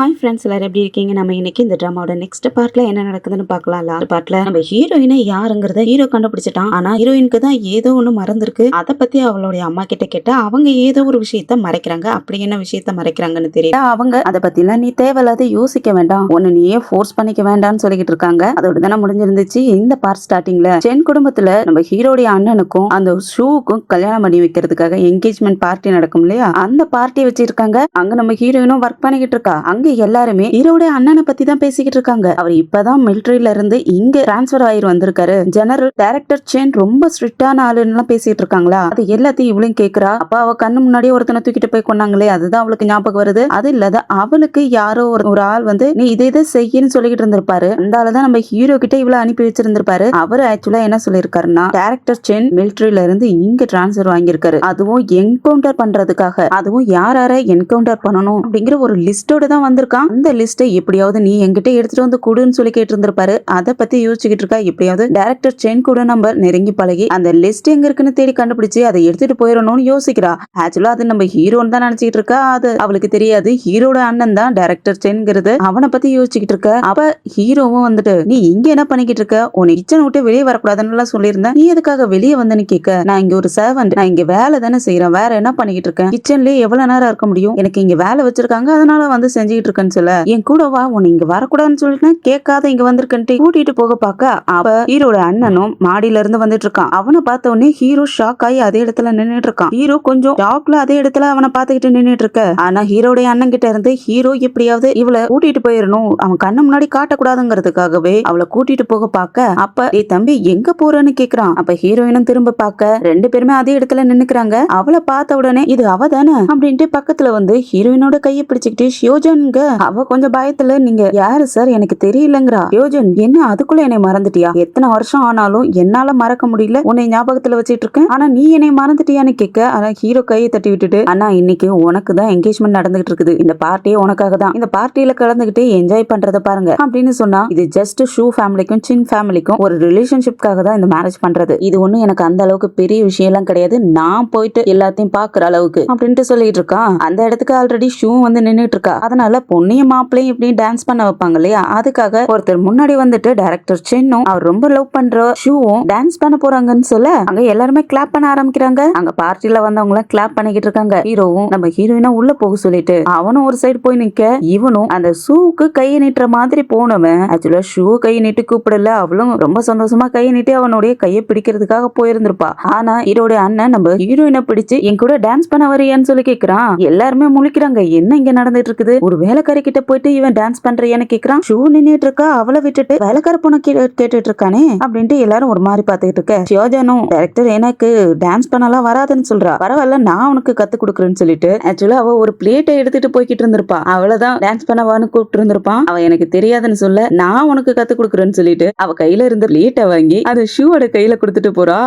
Hi friends, எல்லாரும் எப்படி இருக்கீங்க? நம்ம இன்னைக்கு இந்த ட்ராமாவோட நெக்ஸ்ட் பார்ட்ல என்ன நடக்குதுன்னு பார்க்கலாம். லாஸ்ட் பார்ட்ல நம்ம ஹீரோயினை யாருங்கிறத ஹீரோ கண்டுபிடிச்சிட்டான். ஆனா ஹீரோயினுக்கு தான் ஏதோ ஒண்ணு மறந்துருக்கு. அதை பத்தி அவளுடைய அம்மா கிட்ட கேட்டா அவங்க ஏதோ ஒரு விஷயத்த மறைக்கிறாங்க. அப்படி என்ன விஷயத்த மறைக்கிறாங்கன்னு தெரியல. அவங்க அதை பத்திலாம் நீ தேவையில்லாத யோசிக்க வேண்டாம், ஒன்னு நீயே ஃபோர்ஸ் பண்ணிக்க வேண்டாம்னு சொல்லிக்கிட்டு இருக்காங்க. அதோட தானே முடிஞ்சிருந்துச்சு இந்த பார்ட். ஸ்டார்டிங்ல சென் குடும்பத்துல நம்ம ஹீரோடைய அண்ணனுக்கும் அந்த ஷூவுக்கும் கல்யாணம் பண்ணி வைக்கிறதுக்காக என்கேஜ்மெண்ட் பார்ட்டி நடக்கும் இல்லையா, அந்த பார்ட்டி வச்சிருக்காங்க. அங்க நம்ம ஹீரோயினும் ஒர்க் பண்ணிக்கிட்டு இருக்கா. அங்க எல்லாருமே ஹீரோடைய அண்ணனை பத்தி தான் பேசிக்கிட்டு இருக்காங்க. அவர் இப்பதான் மிலிட்டரியில இருந்து இங்க டிரான்ஸ்பர் ஆகி வந்திருக்காரு. ஜெனரல் டைரக்டர் சென் ரொம்ப ஸ்ட்ரிக்டான ஆளுன்னு பேசிட்டு இருக்காங்களா. அது எல்லாத்தையும் இவளையும் கேக்குறா. அப்ப அவ கண்ணு முன்னாடியே ஒருத்தனை தூக்கிட்டு போய் கொண்டாங்களே, அதுதான் அவளுக்கு ஞாபகம் வருது. அது இல்லாத அவளுக்கு யாரோ ஒரு ஆள் வந்து நீ இதை செய்யன்னு சொல்லிக்கிட்டு இருந்திருப்பாரு. அந்த ஆளுதான் நம்ம ஹீரோ கிட்ட இவ்வளவு அனுப்பி வச்சிருந்திருப்பாரு. அவரு ஆக்சுவலா என்ன சொல்லிருக்காருன்னா, டைரக்டர் சென் மிலிட்டரியில இருந்து இங்க டிரான்ஸ்பர் வாங்கியிருக்காரு. அதுவும் என்கவுண்டர் பண்றதுக்காக. அதுவும் யார என்கவுண்டர் பண்ணணும் அப்படிங்கிற ஒரு லிஸ்டோட தான் வந்திருக்கான். அந்த லிஸ்ட்டை எப்படியாவது நீ என்கிட்ட எடுத்துட்டு வந்து கூடுன்னு சொல்லி கேட்டு இருந்திருப்பாரு. அதை பத்தி யோசிச்சுக்கிட்டு இருக்கா. எப்படியாவது டைரக்டர் சென் கூட நம்ம நெருங்கி பழகி அந்த லிஸ்ட் எங்க இருக்குன்னு தேடி கண்டுபிடிச்சு அதை எடுத்துட்டு போயிடணும்னு யோசிக்கிறா. ஆக்சுவலா அது நம்ம ஹீரோன்னு தான் நினைச்சுக்கிட்டு இருக்கா. அது அவளுக்கு தெரியாது ஹீரோட அண்ணன் தான் டைரக்டர் சென்ங்கிறது. அவனை பத்தி யோசிச்சுக்கிட்டு இருக்க. அப்ப ஹீரோவும் வந்துட்டு நீ இங்க என்ன பண்ணிக்கிட்டு இருக்க, உன்னை கிச்சனை விட்டு வெளியே வரக்கூடாதுன்னு சொல்லியிருந்தேன், நீ எதுக்காக வெளியே வந்தேன்னு கேட்க. நான் இங்க ஒரு சர்வன்ட், நான் இங்க வேலை தானே செய்யறேன், வேற என்ன பண்ணிக்கிட்டு இருக்கேன், கிச்சன்லயே எவ்வளவு நேரம் இருக்க முடியும், எனக்கு இங்க வேலை வச்சிருக்காங்க அதனால வந்து செஞ்சுக்கிட்டு இருக்கேன்னு சொல்ல, என் கூட வா, உன்னை இங்க வரக்கூடாதுன்னு சொல்லிட்டு கேட்காத இங்க வந்திருக்கேன்ட்டு கூட்டிட்டு போக பார்க்க அப்ப ஹீரோட அண்ணனும் மாடியில இருந்து வந்துட்டு இருக்கான். அவனை பார்த்த உடனே ஹீரோ ஷாக் ஆகி அதே இடத்துல நின்னுட்டு இருக்கான். ஹீரோ கொஞ்சம் ஷாக்ல அதே இடத்துல அவனை பார்த்துக்கிட்டு நின்னுட்டு இருக்க. ஆனா ஹீரோடைய அண்ணன் கிட்ட இருந்து ஹீரோ எப்படியாவது இவளை கூட்டிட்டு போயிடணும், அவன் கண்ணு முன்னாடி காட்டக்கூடாதுங்கிறதுக்காகவே அவளை கூட்டிட்டு போக பார்க்க, அப்ப ஏ தம்பி எங்க போறன்னு கேக்குறான். அப்ப ஹீரோயினும் திரும்ப பார்க்க ரெண்டு பேருமே அதே இடத்துல நின்னுக்கிறாங்க. அவளை பார்த்த உடனே இது அவ தானே அப்படின்ட்டு பக்கத்துல வந்து ஹீரோயினோட கையை பிடிச்சுக்கிட்டு யோஜன்ங்க. அவ கொஞ்சம் பயத்துல நீங்க யாரு சார் எனக்கு தெரியலங்கிறா. யோஜன் என்ன அதுக்குள்ள என்னை மறந்துட்டியா, எத்தனை வருஷம் ஆனாலும் என்னால மறக்க முடியல, உன்னை ஞாபகத்துல வச்சிட்டு இருக்கேன், ஆனா நீ என்னை மறந்துட்டியான்னு கேட்க. ஆனா ஹீரோ கையை தட்டி விட்டுட்டு, அண்ணா இன்னைக்கு உனக்கு தான் என்கேஜ்மெண்ட் நடந்துகிட்டு இருக்குது, இந்த பார்ட்டியே உனக்காக தான், இந்த பார்ட்டியில கலந்துகிட்டு என்ஜாய் பண்றத பாருங்க அப்படின்னு சொன்னா, இது ஜஸ்ட் ஷூ ஃபேமிலிக்கும் சின் ஃபேமிலிக்கும் ஒரு ரிலேஷன்ஷிப்காக தான் இந்த மேரேஜ் பண்றது, இது ஒண்ணும் எனக்கு அந்த அளவுக்கு பெரிய விஷயம் எல்லாம் கிடையாது, நான் போயிட்டு எல்லாத்தையும் பாக்குற அளவுக்கு அப்படின்ட்டு சொல்லிட்டு இருக்கான். அந்த இடத்துக்கு ஆல்ரெடி ஷூ வந்து நின்னுட்டு இருக்கா. அதனால பொண்ணையும் மாப்பிளையும் இப்படி டான்ஸ் பண்ண வைப்பாங்க இல்லையா, அதுக்காக ஒருத்தர் முன்னாடி வந்துட்டு டைரக்டர் சென்னும் அவர் ரொம்ப லவ் பண்ற ஷூவும் டான்ஸ் பண்ண போறாங்கன்னு சொல்ல, அங்க எல்லாருமே கிளாப் பண்ண ஆரம்பிக்கிறாங்க. அங்க பார்ட்டில வந்தவங்க எல்லாம் கிளாப் பண்ணிக்கிட்டு இருக்காங்க. ஹீரோவும் நம்ம ஹீரோயினா உள்ள போக சொல்லிட்டு அவனும் ஒரு சைடு போய் நிக்க, இவனும் அந்த ஷூக்கு கையை நீட்டுற மாதிரி போனவன் ஆக்சுவலா ஷூ கையை நீட்டு கூப்பிடல, அவளும் ரொம்ப சந்தோஷமா கையை நீட்டி அவனுடைய கையை பிடிக்கிறதுக்காக போயிருந்திருப்பா. ஆனா ஹீரோட அண்ணன் நம்ம ஹீரோயினை பிடிச்சு என் கூட டான்ஸ் பண்ண வரியான்னு சொல்லி கேக்குறான். எல்லாருமே முழிக்கிறாங்க, என்ன இங்க நடந்துட்டு இருக்குது, ஒரு வேலைக்காரி கிட்ட போயிட்டு இவன் டான்ஸ் பண்றியான்னு கேக்குறான். ஷூ நின்னுட்டு இருக்கா, அவளை விட்டுட்டு வேலைக்கார பொண்ணு கேட்டுட்டு இருக்கானே அப்படின்ட்டு எல்லாரும் ஒரு மாதிரி பாத்துக்கிட்டு இருக்க. ஷியோஜனும் டைரக்டர் எனக்கு டான்ஸ் பண்ணலாம் வராதுன்னு சொல்றா. பரவாயில்ல நான் உனக்கு கத்து கொடுக்குறேன்னு சொல்லிட்டு ஆக்சுவலா அவ ஒரு பிளேட்டை எடுத்துட்டு போய்கிட்டு இருந்திருப்பா. அவளதான் டான்ஸ் பண்ணவான்னு கூப்பிட்டு இருந்திருப்பான். அவ எனக்கு தெரியாதுன்னு சொல்ல, நான் உனக்கு கத்து கொடுக்குறேன்னு சொல்லிட்டு அவ கையில இருந்த பிளேட்டை வாங்கி அந்த ஷூவோட கையில கொடுத்துட்டு போறா.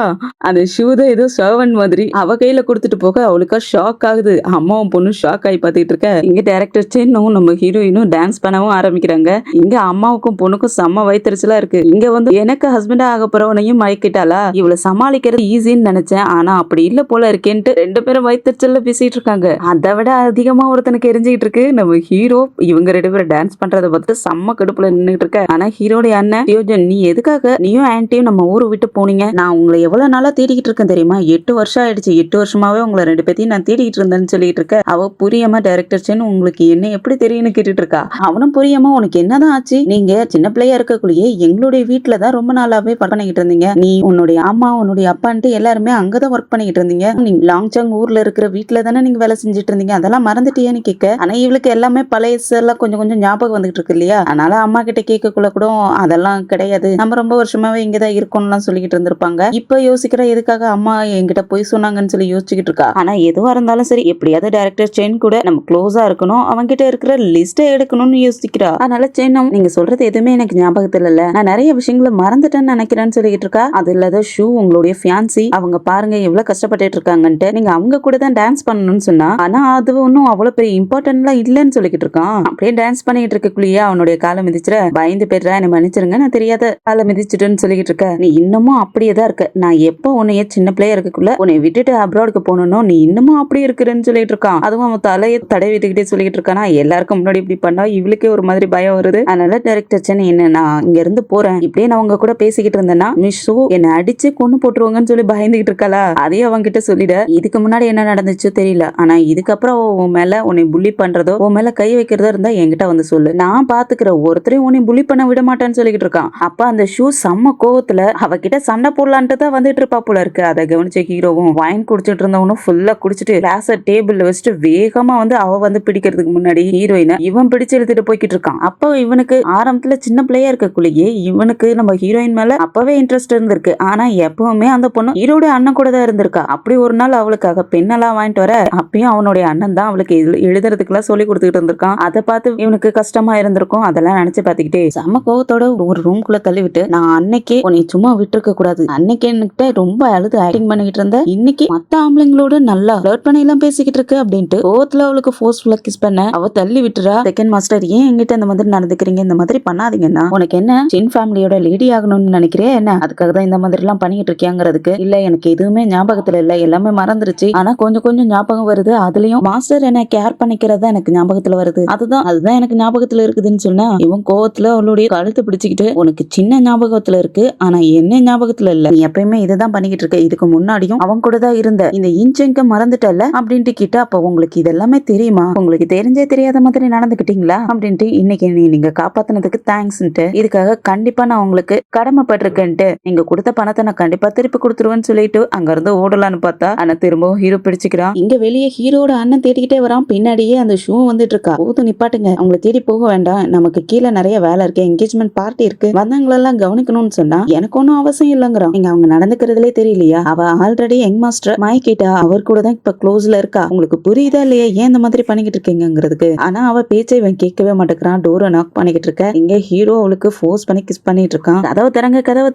அந்த ஷூ தான் ஏதோ சர்வன் மாதிரி அவ கையில கொடுத்துட்டு போக அவளுக்கா ஷாக் ஆகுது. அம்மாவும் பொண்ணு ஷாக் ஆகி பாத்துக்கிட்டு இருக்க. இங்க டைரக்டர் சென்னும் நம்ம ஹீரோயினும் டான்ஸ் பண்ணவும் ஆரம்பிக்கிறாங்க. இங்க அம்மாவுக்கும் பொண்ணுக்கும் செம்ம வயிற்றுச்சலா இருக்கு. இங்க வந்து எனக்கு ஹஸ்பண்டா ஆக போறவனையும் மயக்கிட்டாளா, இவளை சமாளிக்கிறது ஈஸின்னு நினைச்சேன், ஆனா அப்படி இல்ல போல இருக்கேன்ட்டு ரெண்டு பேரும் வயிற்றுச்சல்ல பேசிட்டு இருக்காங்க. அதை விட அதிகமா ஒருத்தனுக்கு எரிஞ்சுக்கிட்டு இருக்கு. நம்ம ஹீரோ இவங்க ரெண்டு பேரும் டான்ஸ் பண்றத பார்த்து செம்ம கடுப்புல நின்னுட்டு இருக்க. ஆனா ஹீரோடைய அண்ணன் யோஜன், நீ எதுக்காக நீயும் ஆன்ட்டியும் நம்ம ஊரை விட்டு போனீங்க, நான் உங்களை எவ்வளவு நாளா தேடிக்கிட்டு இருக்கேன் தெரியுமா, 8 வருஷம் ஆயிடுச்சு, 8 வருஷமாவே உங்களை ரெண்டு பேத்தையும் நான் தேடிக்கிட்டு இருந்தேன்னு சொல்லிட்டு இருக்க. அவ புரியாம டைரக்டர் சென் உங்களுக்கு என்ன எப்படி தெரியும்னு கேட்டுட்டு இருக்கா. அவனும் புரியாம உனக்கு என்னதான் ஆச்சு, நீங்க சின்ன பிள்ளையா இருக்கக்குள்ளேயே எங்களுடைய வீட்டுலதான் ரொம்ப நாளாவே ஒர்க் பண்ணிக்கிட்டு இருந்தீங்க, நீ உன்னுடைய அம்மா உன்னுடைய அப்பான்ட்டு எல்லாருமே அங்கதான் ஒர்க் பண்ணிக்கிட்டு இருந்தீங்க, நீங்க லாங்சாங் ஊர்ல இருக்கிற வீட்டுல தானே நீங்க வேலை செஞ்சுட்டு இருந்தீங்க, அதெல்லாம் மறந்துட்டியான்னு கேட்க. ஆனா இவளுக்கு எல்லாமே பழையசெல்லாம் கொஞ்சம் கொஞ்சம் ஞாபகம் வந்துகிட்டு இருக்கு இல்லையா, அதனால அம்மா கிட்ட கேட்கக்குள்ள கூட அதெல்லாம் கிடையாது, நம்ம ரொம்ப வருஷமாவே இங்கதான் இருக்கோம்லாம் சொல்லிக்கிட்டு இருந்திருப்பாங்க. இப்ப யோசிக்கிற எதுக்காக அம்மா என்கிட்ட போய் சொன்னாங்கன்னு சொல்லி யோசிச்சுக்கிட்டு இருக்கா. ஆனா எதுவா இருந்தாலும் சரி எப்படியாவது டைரக்டர் சென் கூட நம்ம க்ளோஸா இருக்கணும், அவங்கிட்ட இருக்கிற லிஸ்ட்டை எடுக்கணும்னு யோசிக்கிறா. அதனால சென்னும் நீங்க சொல்றது எதுவுமே எனக்கு ஞாபகத்துல இல்ல, நான் நிறைய விஷயங்களை மறந்துட்டேன்னு நினைக்கிறேன்னு சொல்லிட்டு இருக்கா. அது இல்லாத ஷூ உங்களுடைய ஃபியான்சி, அவங்க பாருங்க எவ்வளவு கஷ்டப்பட்டு இருக்காங்கன்ட்டு, நீங்க அவங்க கூட தான் டான்ஸ் பண்ணணும்னு சொன்னா, ஆனா அது ஒன்னும் அவ்வளவு பெரிய இம்பார்ட்டன்ட்லாம் இல்லன்னு சொல்லிட்டு இருக்கான். அப்படியே டான்ஸ் பண்ணிட்டு இருக்கக்குள்ளேயே அவனுடைய காலை மிதிச்சுற, பயந்து போயிடுறா, என்ன மன்னிச்சிருங்க நான் தெரியாத காலை மிதிச்சுட்டுன்னு சொல்லிட்டு இருக்க. நீ இன்னமும் அப்படியே தான் இருக்க, நான் எப்போ உன்னைய சின்ன பிள்ளையா இருக்கக்குள்ள உன்னை விட்டுட்டு அப்ராடுக்கு போகணும், நீ இன்னமும் அப்படியே இருக்கிறேன்னு சொல்லிட்டு இருக்கான். அதுவும் அவன் தலையை தடவிட்டுக்கிட்டே சொல்லிட்டு இருக்கானா. எல்லாரும் எல்லாருக்கும் முன்னாடி இப்படி பண்ணா இவளுக்கே ஒரு மாதிரி பயம் வருது. அதனால டைரக்டர் சென் என்ன நான் இங்க இருந்து போறேன், இப்படியே நான் உங்க கூட பேசிக்கிட்டு இருந்தேன்னா மிஷு என்ன அடிச்சு கொண்டு போட்டுருவாங்கன்னு சொல்லி பயந்துகிட்டு இருக்காளா, அதையும் அவங்க கிட்ட சொல்லிட. இதுக்கு முன்னாடி என்ன நடந்துச்சோ தெரியல, ஆனா இதுக்கப்புறம் உன் மேல உன்னை புள்ளி பண்றதோ உன் மேல கை வைக்கிறதோ இருந்தா என்கிட்ட வந்து சொல்லு, நான் பாத்துக்கிற ஒருத்தரையும் உன்னை புள்ளி பண்ண விட மாட்டேன்னு சொல்லிக்கிட்டு இருக்கான். அப்ப அந்த ஷூ செம்ம கோவத்துல அவகிட்ட சண்டை போடலான்ட்டு தான் வந்துட்டு இருப்பா போல இருக்கு. அதை கவனிச்ச ஹீரோவும் வைன் குடிச்சிட்டு இருந்தவனும் ஃபுல்லா குடிச்சிட்டு கிளாஸ டேபிள்ல வச்சுட்டு வேகமா வந்து அவ வந்து பிடிக்கிறதுக்கு முன்னாடி ஹீரோயினை இவன் பிடிச்சு எழுதிட்டு போய்கிட்டு இருக்கான். அப்ப இவனுக்கு ஆரம்பத்துல சின்ன பிள்ளையா இருக்கக்குள்ளேயே இவனுக்கு நம்ம ஹீரோயின் மேல அப்பவே இன்ட்ரெஸ்ட் இருந்திருக்கு. ஆனா எப்பவுமே அந்த பொண்ணு ஹீரோட அண்ணன் கூட தான் இருந்திருக்கா. அப்படி ஒரு நாள் அவளுக்காக பெண்ணெல்லாம் வாங்கிட்டு வர அப்பயும் அவனுடைய அண்ணன் தான் அவளுக்கு எழுதுறதுக்கு எல்லாம் சொல்லி கொடுத்துட்டு இருந்திருக்கான். அதை பார்த்து இவனுக்கு கஷ்டமா இருந்திருக்கும். அதெல்லாம் நினைச்சு பாத்துக்கிட்டே செம்ம கோவத்தோட ஒரு ரூம்குள்ள தள்ளிவிட்டு நான் அன்னைக்கே உன்னை சும்மா விட்டுருக்க கூடாது, அன்னைக்கு என்கிட்ட ரொம்ப அழுது ஆக்டிங் பண்ணிக்கிட்டு இருந்த, இன்னைக்கு மத்த ஆம்பளைங்களோட நல்லா ஃப்ளர்ட் பண்ணி எல்லாம் பேசிக்கிட்டு இருக்கு அப்படின்ட்டு கோவத்துல அவளுக்கு ஃபோர்ஸ்ஃபுல்லா கிஸ் பண்ண அவ தள்ளி விட்டுறா. செகண்ட் மாஸ்டர் ஏன் என்கிட்ட இந்த மாதிரி நடந்துக்கிறீங்க, இந்த மாதிரி பண்ணாதீங்கன்னா, உனக்கு என்ன சின் ஃபேமிலியோட லேடி ஆகணும்னு நினைக்கிறியா என்ன, அதுக்காக தான் இந்த மாதிரி எல்லாம் பண்ணிட்டு இருக்கியாங்கிறதுக்கு. இல்ல எனக்கு எதுவுமே ஞாபகத்துல இல்ல, எல்லாமே மறந்துருச்சு, ஆனா கொஞ்சம் கொஞ்சம் ஞாபகம் வருது, அதுலயும் மாஸ்டர் என்ன கேர் பண்ணிக்கிறதா எனக்கு ஞாபகத்துல வருது, அதுதான் எனக்கு ஞாபகத்துல இருக்குதுன்னு சொன்னா இவன் கோவத்துல அவளுடைய கழுத்து பிடிச்சுக்கிட்டு உனக்கு சின்ன ஞாபகத்துல இருக்கு ஆனா என்ன ஞாபகத்துல இல்ல, நீ எப்பயுமே இதுதான் பண்ணிக்கிட்டு இருக்க, இதுக்கு முன்னாடியும் அவன் கூட தான் இருந்த, இந்த இன்ச்செங்க மறந்துட்டல அப்படின்ட்டு கிட்ட. அப்ப உங்களுக்கு இதெல்லாமே தெரியுமா, உங்களுக்கு தெரிஞ்சே தெரியாத மாதிரி நடந்துக்கிட்டீங்களா அப்படின்ட்டு, இன்னைக்கு நீங்க காப்பாத்தினதுக்கு தேங்க்ஸ்ன்ட்டு, இதுக்காக கண்டிப்பா நான் உங்களுக்கு கடமைப்பட்டிருக்கேன்ட்டு, நீங்க கொடுத்த பணத்தை நான் கண்டிப்பா திருப்பி கொடுத்துருவேன்னு சொல்லிட்டு அங்க இருந்து ஓடலான்னு பார்த்தா ஆனா திரும்பவும் ஹீரோ பிடிச்சுக்கிறான். இங்க வெளியே ஹீரோட அண்ணன் தேடிக்கிட்டே வரான். பின்னாடியே அந்த ஷூ வந்துட்டு இருக்கா. போதும் நிப்பாட்டுங்க, அவங்களை தேடி போக வேண்டாம், நமக்கு கீழே நிறைய வேலை இருக்கு, என்கேஜ்மெண்ட் பார்ட்டி இருக்கு, வந்தவங்களெல்லாம் கவனிக்கணும்னு சொன்னா எனக்கு ஒன்னும் அவசியம் இல்லங்கிறான். நீங்க அவங்க நடந்துக்கிறதுலே தெரியலையா, அவ ஆல்ரெடி யங் மாஸ்டர் மைக்கிட்டா அவர் கூட தான் இப்ப க்ளோஸ்ல இருக்கா, உங்களுக்கு புரியுதா இல்லையா ஏன் இந்த மாதிரி பண்ணிக்கிட்டு இருக்கீங்கிறதுக்கு. ஆனா அவ பேச்சை இவன் கேட்கவே மாட்டேங்கிறான். டோரை நாக் பண்ணிக்கிட்டு இருக்க. இங்க ஹீரோ அவளுக்கு ஃபோர்ஸ் பண்ணி கிஸ் பண்ணிட்டு இருக்கான். கதவை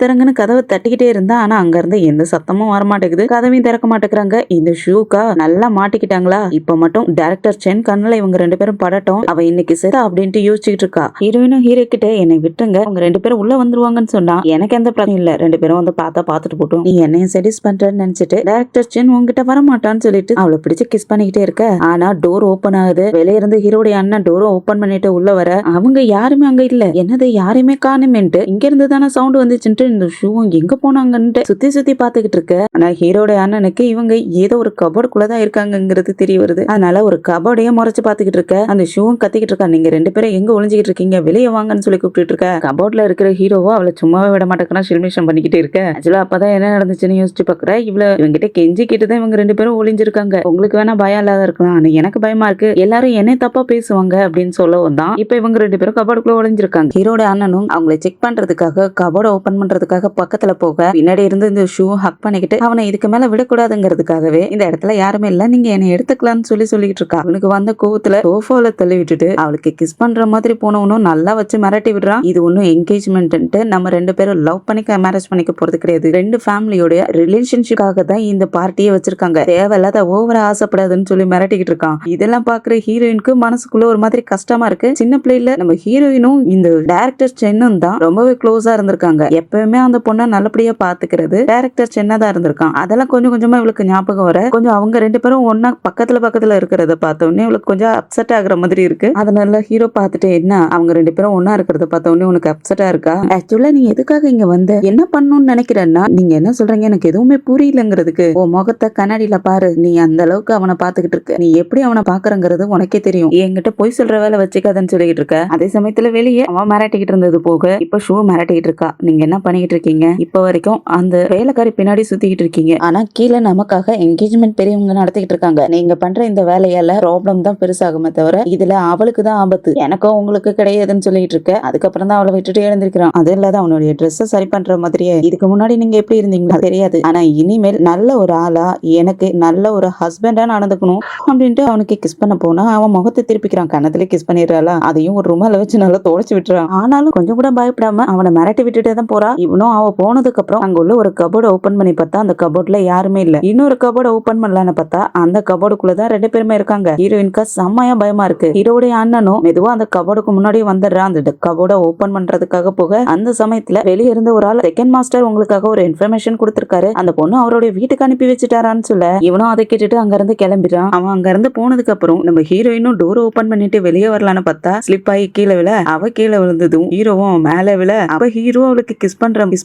திறங்குன்னு கதவை தட்டிக்கிட்டே இருந்தா ஆனா அங்க இருந்து எந்த சத்தமும் வர மாட்டேங்குது, கதவையும் திறக்க மாட்டேங்கிறாங்க. இந்த ஷூக்கா நல்லா மாட்டிக்கிட்டாங்களா, இப்ப மட்டும் டைரக்டர் சென் கண்ணுல இவங்க ரெண்டு பேரும் படட்டும், அவ இன்னைக்கு செத்தா அப்படின்ட்டு யோசிச்சுட்டு இருக்கா. ஹீரோயினும் ஹீரோ கிட்ட என்னை விட்டுருங்க, அவங்க ரெண்டு பேரும் உள்ள வந்துருவாங்கன்னு சொன்னா எனக்கு எந்த பிரச்சனையும் இல்ல, ரெண்டு பேரும் வந்து பாத்துட்டு போட்டும், நீ என்னையும் செடிஸ் பண்றேன்னு நினைச்சிட்டு டைரக்டர் சென் உங்ககிட்ட வர மாட்டான்னு சொல்லிட்டு அவளை பிடிச்சு கிஸ் பண்ணிக்கிட்டே இருக்க. ஆனா டோர் ஓபன் ஆகுது. வெளிய இருந்து ஹீரோடைய அண்ணன் டோரை ஓபன் பண்ணிட்டு உள்ள வர அவங்க யாருமே அங்க இல்ல. என்னது யாருமே காணுமேன்ட்டு இங்க இருந்து தானே சவுண்ட் வந்துச்சுன்ட்டு இந்த ஷூவும் எங்க போனாங்கன்ட்டு சுத்தி பாத்துக்கிட்டு இருக்க. ஆனா ஹீரோடைய அண்ணனுக்கு இவங்க ஏதோ ஒரு கபோர்டுக்குள்ளதான் இருக்காங்கிறது தெரிய வருது. அதனால ஒரு கபோர்டையே முறைச்சு பாத்துக்கிட்டு இருக்க. அந்த ஷூவும் கத்திக்கிட்டு இருக்கா, நீங்க ரெண்டு பேரும் எங்க ஒளிஞ்சுக்கிட்டு இருக்கீங்க, வெளியே வாங்கன்னு சொல்லி கூப்பிட்டு இருக்க. கபோர்ட்ல இருக்கிற ஹீரோவோ அவளை சும்மாவே விட மாட்டேங்கிறா, ஷில்மிஷம் பண்ணிக்கிட்டே இருக்க. ஆக்சுவலா அப்பதான் என்ன நடந்துச்சுன்னு யோசிச்சு பாக்குற. இவங்கிட்ட கெஞ்சிக்கிட்டு தான் இவங்க ரெண்டு பேரும் ஒளிஞ்சிருக்காங்க. உங்களுக்கு வேணா பயம் இல்லாத இருக்கலாம், ஆனா எனக்கு பயமா இருக்கு, எல்லாரும் என்ன தப்பா பேசுவாங்க அப்படின்னு சொல்லவும் தான் இப்ப இவங்க ரெண்டு பேரும் கபோர்டுக்குள்ள ஒளிஞ்சிருக்காங்க. ஹீரோட அண்ணனும் அவங்களை செக் பண்றதுக்காக கபோர்டை ஓபன் பண்றதுக்காக பக்கத்துல போக பின்னாடி இருந்து இந்த ஷூ ஹக் பண்ணிக்கிட்டு அவனை இதுக்கு மேல விடக்கூடாதுங்கிறதுக்காகவே இந்த இடத்துல யாருமே இல்ல, நீங்க என்ன எடுத்துக்கலாம்னு சொல்லிட்டு இருக்கா. அவனுக்கு வந்த கோவத்துல சோஃபால தள்ளி விட்டுட்டு அவளுக்கு கிஸ் பண்ற மாதிரி போனவனும் நல்லா வச்சு மிரட்டி விடுறான். இது ஒன்னும் என்கேஜ்மெண்ட், நம்ம ரெண்டு பேரும் லவ் பண்ணிக்க மேரேஜ் பண்ணிக்க போறது கிடையாது, ரெண்டு ஃபேமிலியோட ரிலேஷன்ஷிப்காக தான் இந்த பார்ட்டியை வச்சிருக்காங்க, தேவையில்லாத ஓவரா ஆசைப்படாதுன்னு சொல்லி மிரட்டிக்கிட்டு இருக்கான். இதெல்லாம் பாக்குற ஹீரோயினுக்கு மனசுக்குள்ள ஒரு மாதிரி கஷ்டமா இருக்கு. சின்ன பிள்ளைல நம்ம ஹீரோயினும் இந்த டைரக்டர் சென்னும் தான் ரொம்பவே க்ளோஸா இருந்திருக்காங்க. எப்பவுமே அந்த பொண்ணை நல்லபடியா பாத்துக்கிறது டைரக்டர் சென்னா தான் இருந்திருக்கான். அதெல்லாம் கொஞ்சம் கொஞ்சமா இவளுக்கு ஞாபகம் வர கொஞ்சம் அவங்க ரெண்டு பேரும் ஒன்னா பக்கத்துல இருக்கிறத பார்த்த உடனே இவளுக்கு கொஞ்சம் அப்செட் ஆகுற மாதிரி இருக்கு. அதனால ஹீரோ பார்த்துட்டு என்ன அவங்க ரெண்டு பேரும் ஒன்னா இருக்கிறத பார்த்த உடனே உனக்கு அப்செட்டா இருக்கா, ஆக்சுவலா நீ எதுக்காக இங்க வந்த, என்ன பண்ணணும்னு நினைக்கிறேன்னா நீங்க என்ன சொல்றீங்க எனக்கு எதுவுமே புரியலங்கிறதுக்கு, உன் முகத்தை கண்ணாடியில பாரு, நீ அந்த அளவுக்கு அவனை பாத்துக்கிட்டு இருக்க, நீ எப்படி அவனை பாக்குறங்கிறது உனக்கே தெரியும், என்கிட்ட போய் சொல்ற வேலை வச்சுக்காதன்னு சொல்லிட்டு இருக்க. அதே சமயத்துல வெளியே அவன் மிரட்டிக்கிட்டு இருந்தது போக இப்ப ஷூ மிரட்டிக்கிட்டு இருக்கா. நீங்க என்ன பண்ணிக்கிட்டு இருக்கீங்க, இப்ப வரைக்கும் அந்த வேலைக்காரி பின்னாடி சுத்திக்கிட்டு இருக்கீங்க, ஆனா கீழே நமக்காக என்கேஜ்மெண்ட் பெரியவங்க நடத்திக்கிட்டு இருக்காங்க, நீங்க பண்ற இந்த வேலையால ப்ராப்ளம் தான் பெருசாகுமே தவிர இதுல அவளுக்கு தான் ஆபத்து, எனக்கும் உங்களுக்கு கிடையாதுன்னு சொல்லிட்டு இருக்க. அதுக்கப்புறம் தான் அவளை விட்டுட்டு எழுந்திருக்கிறான். அது இல்லாத அவனுடைய ட்ரெஸ் சரி பண்ற மாதிரியே இதுக்கு முன்னாடி நீங்க எப்படி இருந்தீங்களா தெரியாது, ஆனா இனிமேல் நல்ல ஒரு ஆளா எனக்கு நல்ல ஒரு ஹஸ்பண்டா நடந்துக்கணும் அப்படின்ட்டு அவனுக்கு கிஸ் பண்ண போனா அவன் முகத்தை திருப்பிக்கிறான். கண்ணத்துல கிஸ் பண்ணிடுறாளா, அதையும் ஒரு ரூமால வச்சு நல்லா தொடச்சு விட்டுறான். ஆனாலும் கொஞ்சம் கூட பயப்படாம அவனை மிரட்டி விட்டுட்டே தான் போறா. இவனும் அவ போனதுக்கு அப்புறம் அங்க உள்ள ஒரு கபோர்டு ஓபன் பண்ணி பார்த்தா அந்த கபோர்ட்ல யாருமே இல்ல. இன்னொரு கபோர்ட ஓபன் பண்ணலான்னு பார்த்தா அந்த கபோர்டுக்குள்ளதான் 2 பேருமே இருக்காங்க. ஹீரோயினுக்கு செம்மையா பயமா இருக்கு. ஹீரோடைய அண்ணனும் மெதுவா அந்த கபோர்டுக்கு முன்னாடி வந்துடுறான் அந்த கபோர்ட ஓபன் பண்றதுக்காக போக, அந்த சமயத்துல வெளிய இருந்த ஒரு ஆள் செகண்ட் மாஸ்டர் உங்களுக்காக ஒரு இன்ஃபர்மேஷன் கொடுத்திருக்காரு, அந்த பொண்ணு அவருடைய வீட்டுக்கு அனுப்பி வச்சுட்டாரான்னு சொல்ல இவனும் அதை கேட்டுட்டு அங்க இருந்து கிளம்பிடுறான். அவன் அங்க இருந்து போனதுக்கு அப்புறம் நம்ம ஹீரோயினும் டோர் ஓபன் பண்ணிட்டு வெளியே வரலான்னு பார்த்தா ஸ்லிப் ஆகி கீழே விழ, அவ கீழே விழுந்ததும் ஹீரோவும் மேல விழ, அப்ப ஹீரோ அவளுக்கு கிஸ்